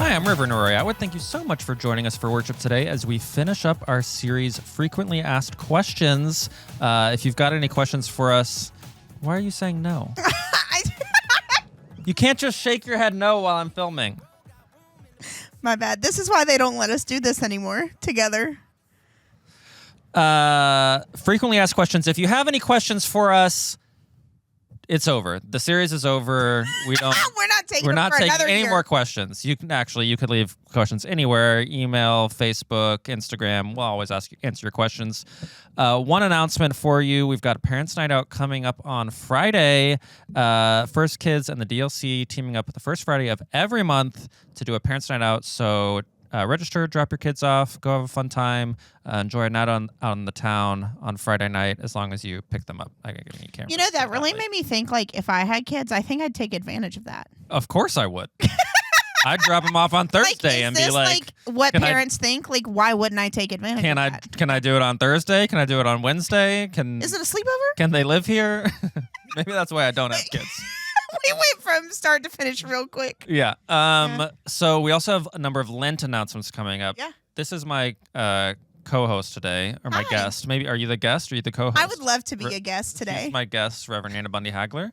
Hi, I'm Reverend Rory Atwood. Thank you so much for joining us for worship today as we finish up our series, Frequently Asked Questions. If you've got any questions for us, why are you saying no? You can't just shake your head no while I'm filming. My bad. This is why they don't let us do this anymore together. Frequently Asked Questions. If you have any questions for us, it's over. The series is over. We're not taking any more questions. You could leave questions anywhere: email, Facebook, Instagram. We'll always answer your questions. One announcement for you: we've got a Parents' Night Out coming up on Friday. First Kids and the DLC teaming up with the first Friday of every month to do a Parents' Night Out. So register, drop your kids off, go have a fun time, enjoy a night out in the town on Friday night, as long as you pick them up. I can give you a camera. You know, that really made me think, like, if I had kids, I think I'd take advantage of that. Of course I would. I'd drop them off on Thursday and be like, what parents think? Like, why wouldn't I take advantage of that? Can I do it on Thursday? Can I do it on Wednesday? Is it a sleepover? Can they live here? Maybe that's why I don't have kids. We went from start to finish real quick. Yeah. So we also have a number of Lent announcements coming up. Yeah. This is my co-host today, or my guest. Maybe, are you the guest or are you the co-host? I would love to be a guest today. She's my guest, Reverend Nadia Bolz-Weber.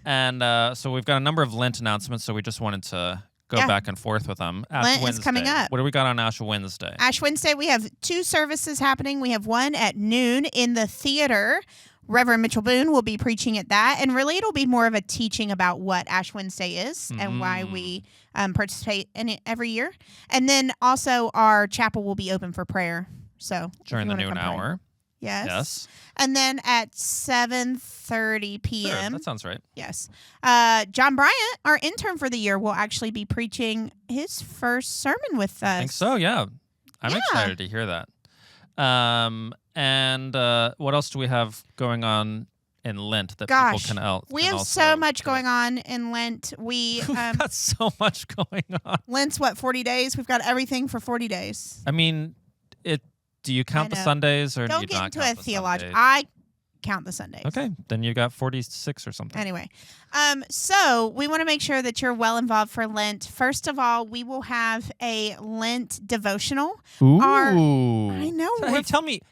And so we've got a number of Lent announcements, so we just wanted to go back and forth with them. Lent is coming up. What do we got on Ash Wednesday? Ash Wednesday, we have 2 services happening. We have one at noon in the theater. Reverend Mitchell Boone will be preaching at that, and really it'll be more of a teaching about what Ash Wednesday is and why we participate in it every year. And then also our chapel will be open for prayer. So during the noon hour. Yes. And then at 7:30 p.m. Sure, that sounds right. Yes. John Bryant, our intern for the year, will actually be preaching his first sermon with us. I think so, yeah. I'm excited to hear that. And what else do we have going on in Lent that people can help? We have so much going on in Lent. We've got so much going on. Lent's 40 days? We've got everything for 40 days. I mean, do you count the Sundays or do you not count the Sundays? Don't get into a theological. I count the Sundays. Okay, then you got 46 or something. Anyway, so we want to make sure that you're well involved for Lent. First of all, we will have a Lent devotional. Ooh. I know.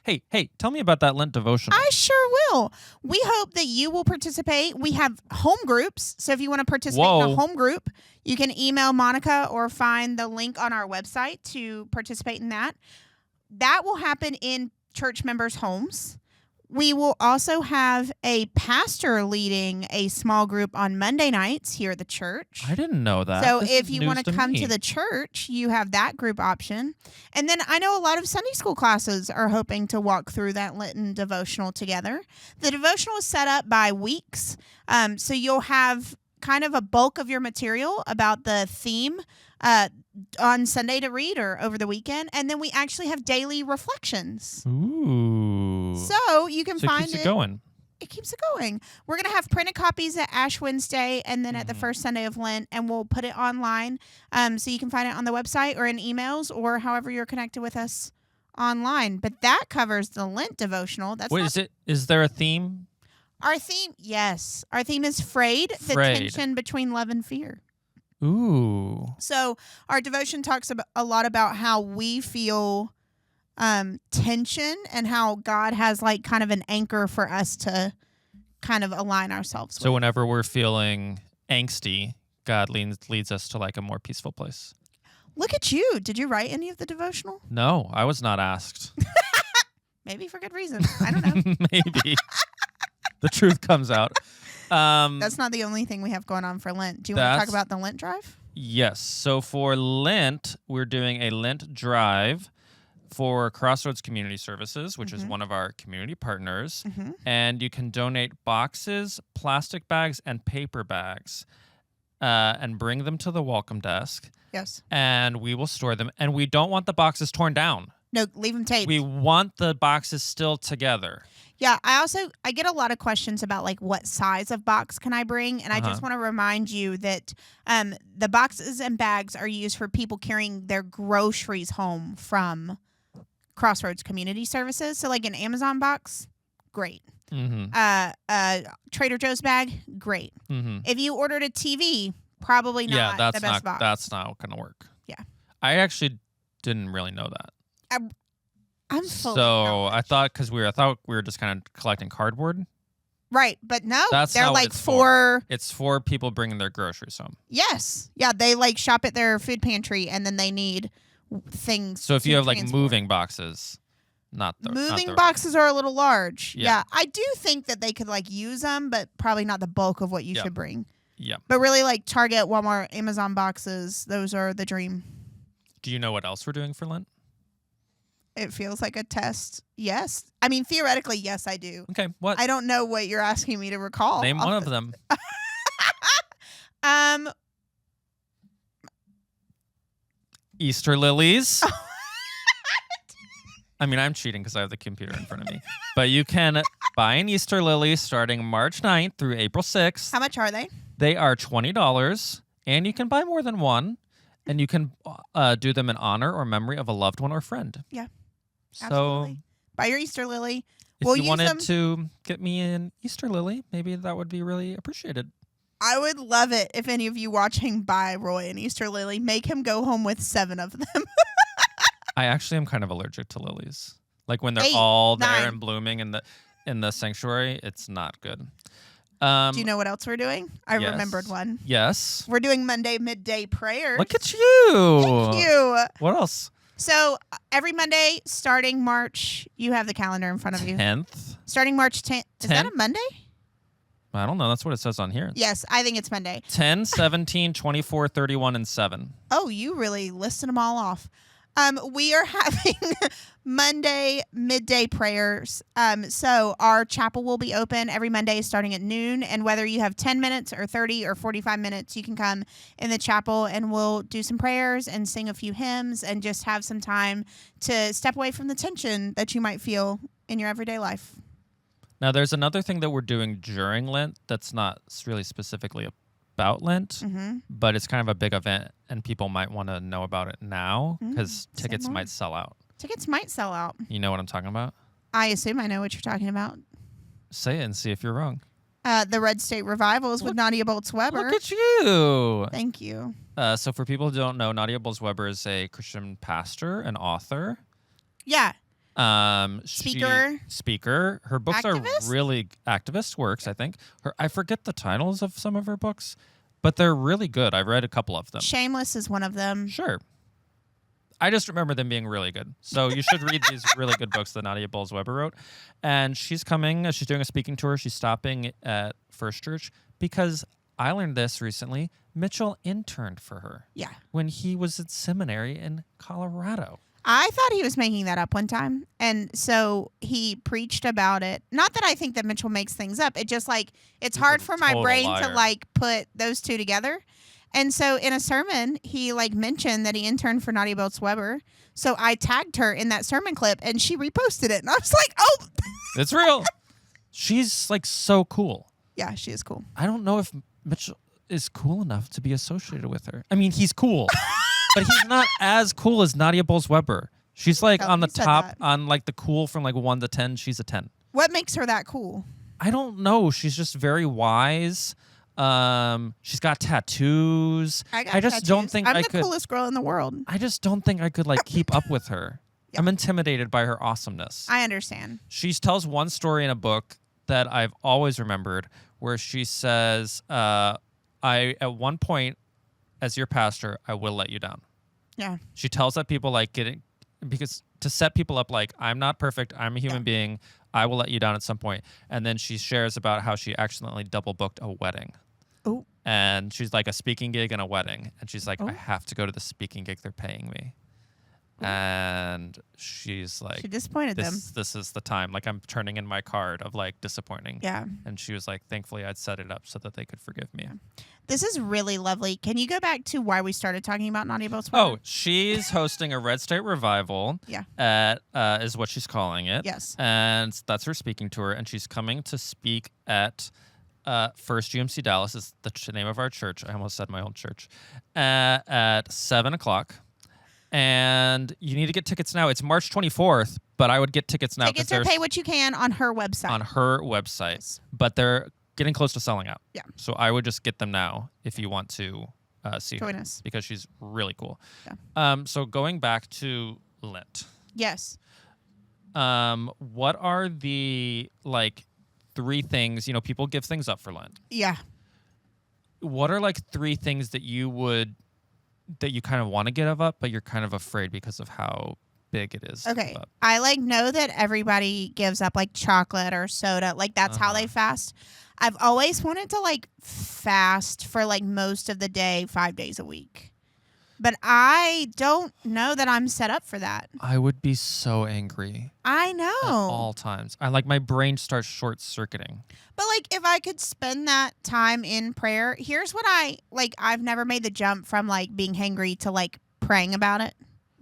Hey, tell me about that Lent devotional. I sure will. We hope that you will participate. We have home groups, so if you want to participate in a home group, you can email Monica or find the link on our website to participate in that. That will happen in church members' homes. We will also have a pastor leading a small group on Monday nights here at the church. I didn't know that. So if you want to come to the church, you have that group option. And then I know a lot of Sunday school classes are hoping to walk through that Lenten devotional together. The devotional is set up by weeks. So you'll have kind of a bulk of your material about the theme on Sunday to read or over the weekend. And then we actually have daily reflections. Ooh. So you can find it. It keeps it going. It keeps it going. We're going to have printed copies at Ash Wednesday and then at the first Sunday of Lent, and we'll put it online. So you can find it on the website or in emails or however you're connected with us online. But that covers the Lent devotional. Is there a theme? Our theme, yes. Our theme is frayed, the tension between love and fear. Ooh. So our devotion talks a lot about how we feel tension and how God has like kind of an anchor for us to kind of align ourselves with. So whenever we're feeling angsty, God leads us to like a more peaceful place. Look at you. Did you write any of the devotional? No, I was not asked. Maybe for good reason. I don't know. Maybe. The truth comes out. That's not the only thing we have going on for Lent. Do you want to talk about the Lent drive? Yes. So for Lent, we're doing a Lent drive for Crossroads Community Services, which is one of our community partners. And you can donate boxes, plastic bags, and paper bags and bring them to the welcome desk. Yes. And we will store them. And we don't want the boxes torn down. No, leave them taped. We want the boxes still together. Yeah, I get a lot of questions about like what size of box can I bring, and I just want to remind you that the boxes and bags are used for people carrying their groceries home from Crossroads Community Services. So like an Amazon box, great. Trader Joe's bag, great. If you ordered a TV, probably not the best box. That's not going to work. Yeah. I actually didn't really know that. I'm full so I thought because we were just kind of collecting cardboard. Right, but no, That's they're not like what it's for. It's for people bringing their groceries home. Yes, yeah, they like shop at their food pantry, and then they need things. So if you have transport. like moving boxes, moving boxes are a little large. Yeah, I do think that they could like use them, but probably not the bulk of what you should bring. Yeah, but really like Target, Walmart, Amazon boxes, those are the dream. Do you know what else we're doing for Lent? It feels like a test. Yes. I mean, theoretically, yes, I do. Okay, what? I don't know what you're asking me to recall. Name one of them. Easter lilies. I mean, I'm cheating because I have the computer in front of me. But you can buy an Easter lily starting March 9th through April 6th. How much are they? They are $20, and you can buy more than one, and you can do them in honor or memory of a loved one or friend. Yeah. So, absolutely. Buy your Easter lily. If you wanted to get me an Easter lily, maybe that would be really appreciated. I would love it if any of you watching buy Roy an Easter lily. Make him go home with 7 of them. I actually am kind of allergic to lilies. Like when they're all there and blooming in the sanctuary, it's not good. Do you know what else we're doing? I remembered one. Yes. We're doing Monday midday prayers. Look at you. Thank you. What else? So every Monday, starting March, you have the calendar in front of you. 10th. Starting March 10th. Is that a Monday? I don't know. That's what it says on here. Yes, I think it's Monday. 10, 17, 24, 31, and 7. Oh, you really listed them all off. We are having Monday midday prayers. So our chapel will be open every Monday starting at noon. And whether you have 10 minutes or 30 or 45 minutes, you can come in the chapel and we'll do some prayers and sing a few hymns and just have some time to step away from the tension that you might feel in your everyday life. Now, there's another thing that we're doing during Lent that's not really specifically about Lent, but it's kind of a big event, and people might want to know about it now because tickets might sell out. Tickets might sell out. You know what I'm talking about? I assume I know what you're talking about. Say it and see if you're wrong. The Red State Revivals with Nadia Bolz-Weber. Look at you. Thank you. So for people who don't know, Nadia Bolz-Weber is a Christian pastor and author. Yeah. Speaker. Her books are really activist works, I think. I forget the titles of some of her books, but they're really good. I've read a couple of them. Shameless is one of them. Sure. I just remember them being really good. So you should read these really good books that Nadia Bolz-Weber wrote. And she's coming, she's doing a speaking tour. She's stopping at FirstChurch because I learned this recently. Mitchell interned for her. Yeah. When he was at seminary in Colorado. I thought he was making that up one time. And so he preached about it. Not that I think that Mitchell makes things up. It just like, it's hard for my brain to like put those two together. And so in a sermon, he like mentioned that he interned for Nadia Bolz-Weber. So I tagged her in that sermon clip and she reposted it. And I was like, oh. It's real. She's like so cool. Yeah, she is cool. I don't know if Mitchell is cool enough to be associated with her. I mean, he's cool. But he's not as cool as Nadia Bolz-Weber. She's like on the top, on like the cool from like 1 to 10. She's a 10. What makes her that cool? I don't know. She's just very wise. She's got tattoos. I just don't think I'm the coolest girl in the world. I just don't think I could like keep up with her. Yeah. I'm intimidated by her awesomeness. I understand. She tells one story in a book that I've always remembered where she says, at one point, as your pastor, I will let you down. Yeah. She tells that people like because to set people up like, I'm not perfect. I'm a human being. I will let you down at some point. And then she shares about how she accidentally double booked a wedding. Oh. And she's like a speaking gig and a wedding. And she's like, I have to go to the speaking gig. They're paying me. And she's like, she disappointed them. This is the time. Like I'm turning in my card of like disappointing. Yeah. And she was like, thankfully I'd set it up so that they could forgive me. This is really lovely. Can you go back to why we started talking about Nadia Bolz-Weber? Oh, she's hosting a Red State Revival. Yeah. At is what she's calling it. Yes. And that's her speaking tour. And she's coming to speak at First GMC Dallas is the name of our church. I almost said my old church. At 7:00. And you need to get tickets now. It's March 24th, but I would get tickets now. Tickets are pay what you can on her website. On her website. But they're getting close to selling out. Yeah. So I would just get them now if you want to see Join her us. because she's really cool. Yeah. So going back to Lent. Yes. What are the 3 things, people give things up for Lent. Yeah. What are 3 things that you kind of want to give up, but you're kind of afraid because of how big it is? Okay. I know that everybody gives up chocolate or soda. That's how they fast. I've always wanted to fast for most of the day, 5 days a week. But I don't know that I'm set up for that. I would be so angry. I know. At all times. My brain starts short-circuiting. But if I could spend that time in prayer, here's what I've never made the jump from being hangry to praying about it.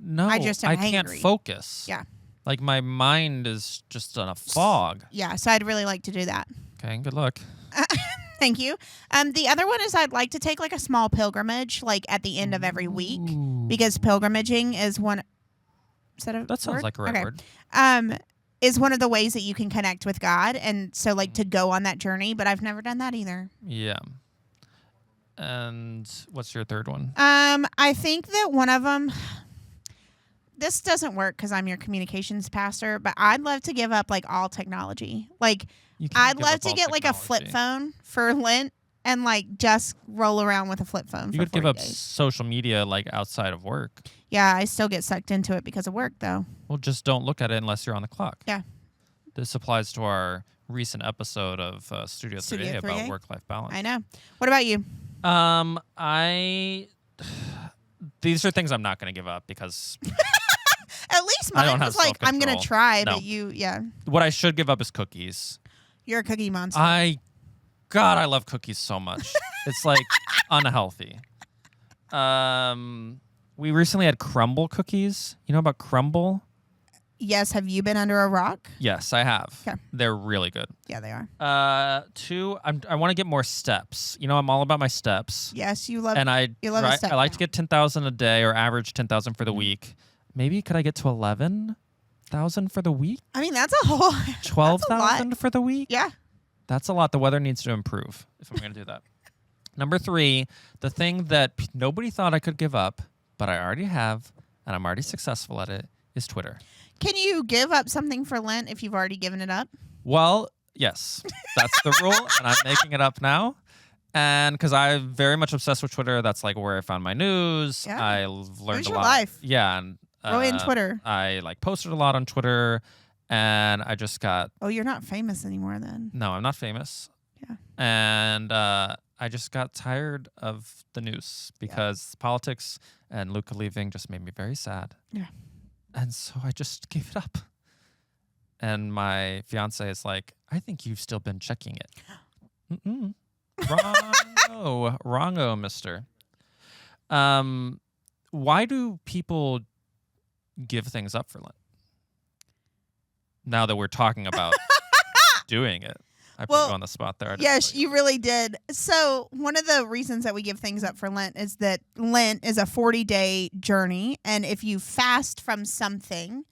No, I just am can't focus. Yeah. My mind is just in a fog. Yeah, so I'd really like to do that. Okay, good luck. Thank you. The other one is I'd like to take a small pilgrimage at the end of every week, because pilgrimaging is one. Is that a That sounds word? like a right word. Is one of the ways that you can connect with God, and so to go on that journey. But I've never done that either. Yeah. And what's your third one? I think that one of them. This doesn't work because I'm your communications pastor, but I'd love to give up all technology. I'd love to get a flip phone for Lent and just roll around with a flip phone. You could give up social media outside of work. Yeah, I still get sucked into it because of work though. Well, just don't look at it unless you're on the clock. Yeah. This applies to our recent episode of Studio 3A about work-life balance. I know. What about you? These are things I'm not going to give up because at least mine was I'm going to try, but yeah. What I should give up is cookies. You're a cookie monster. God, I love cookies so much. It's unhealthy. We recently had crumble cookies. You know about crumble? Yes. Have you been under a rock? Yes, I have. Okay. They're really good. Yeah, they are. 2, I want to get more steps. I'm all about my steps. Yes, you love. And I like to get 10,000 a day, or average 10,000 for the week. Maybe could I get to 11,000 for the week? I mean, that's a whole 12,000 for the week? Yeah. That's a lot. The weather needs to improve if I'm going to do that. Number 3, the thing that nobody thought I could give up, but I already have, and I'm already successful at it, is Twitter. Can you give up something for Lent if you've already given it up? Well, yes. That's the rule, and I'm making it up now. And because I'm very much obsessed with Twitter, that's where I found my news. Yeah. I learned Where's a your lot. life? Yeah. And, Roy and Twitter. I posted a lot on Twitter, and I just got... Oh, you're not famous anymore then. No, I'm not famous. Yeah. And I just got tired of the news because politics and Luca leaving just made me very sad. Yeah. And so I just gave it up. And my fiance is like, I think you've still been checking it. Mm-mm. Wrongo, mister. Why do people give things up for Lent? Now that we're talking about doing it. I put you on the spot there. Yes, you really did. So one of the reasons that we give things up for Lent is that Lent is a 40-day journey. And if you fast from something,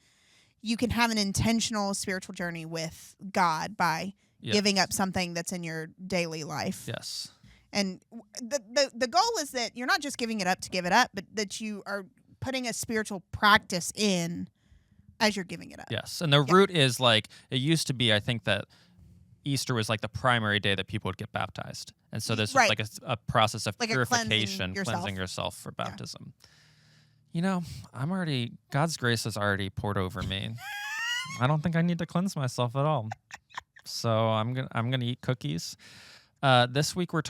you can have an intentional spiritual journey with God by giving up something that's in your daily life. Yes. And the goal is that you're not just giving it up to give it up, but that you are putting a spiritual practice in as you're giving it up. Yes. And the root is it used to be, I think, that Easter was the primary day that people would get baptized. And so this was a process of purification, cleansing yourself for baptism. Yeah. God's grace has already poured over me. I don't think I need to cleanse myself at all. So I'm gonna eat cookies. This week we're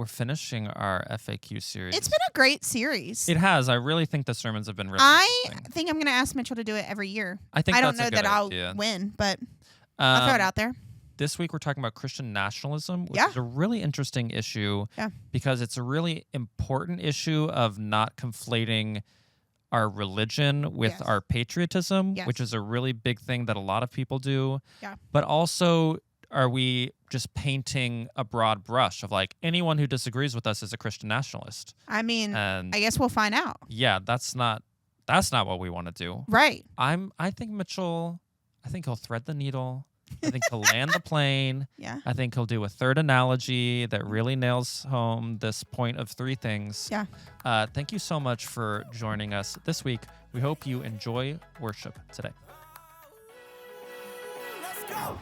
finishing our FAQ series. It's been a great series. It has. I really think the sermons have been really I think I'm going to ask Mitchell to do it every year. I don't know that I'll win, but I'll throw it out there. This week we're talking about Christian nationalism, which is a really interesting issue because it's a really important issue of not conflating our religion with our patriotism, which is a really big thing that a lot of people do. Yeah. But also, are we just painting a broad brush of anyone who disagrees with us is a Christian nationalist? I mean, I guess we'll find out. Yeah, that's not what we want to do. Right. I think Mitchell, he'll thread the needle. I think he'll land the plane. Yeah. I think he'll do a third analogy that really nails home this point of three things. Yeah. Thank you so much for joining us this week. We hope you enjoy worship today. Let's go.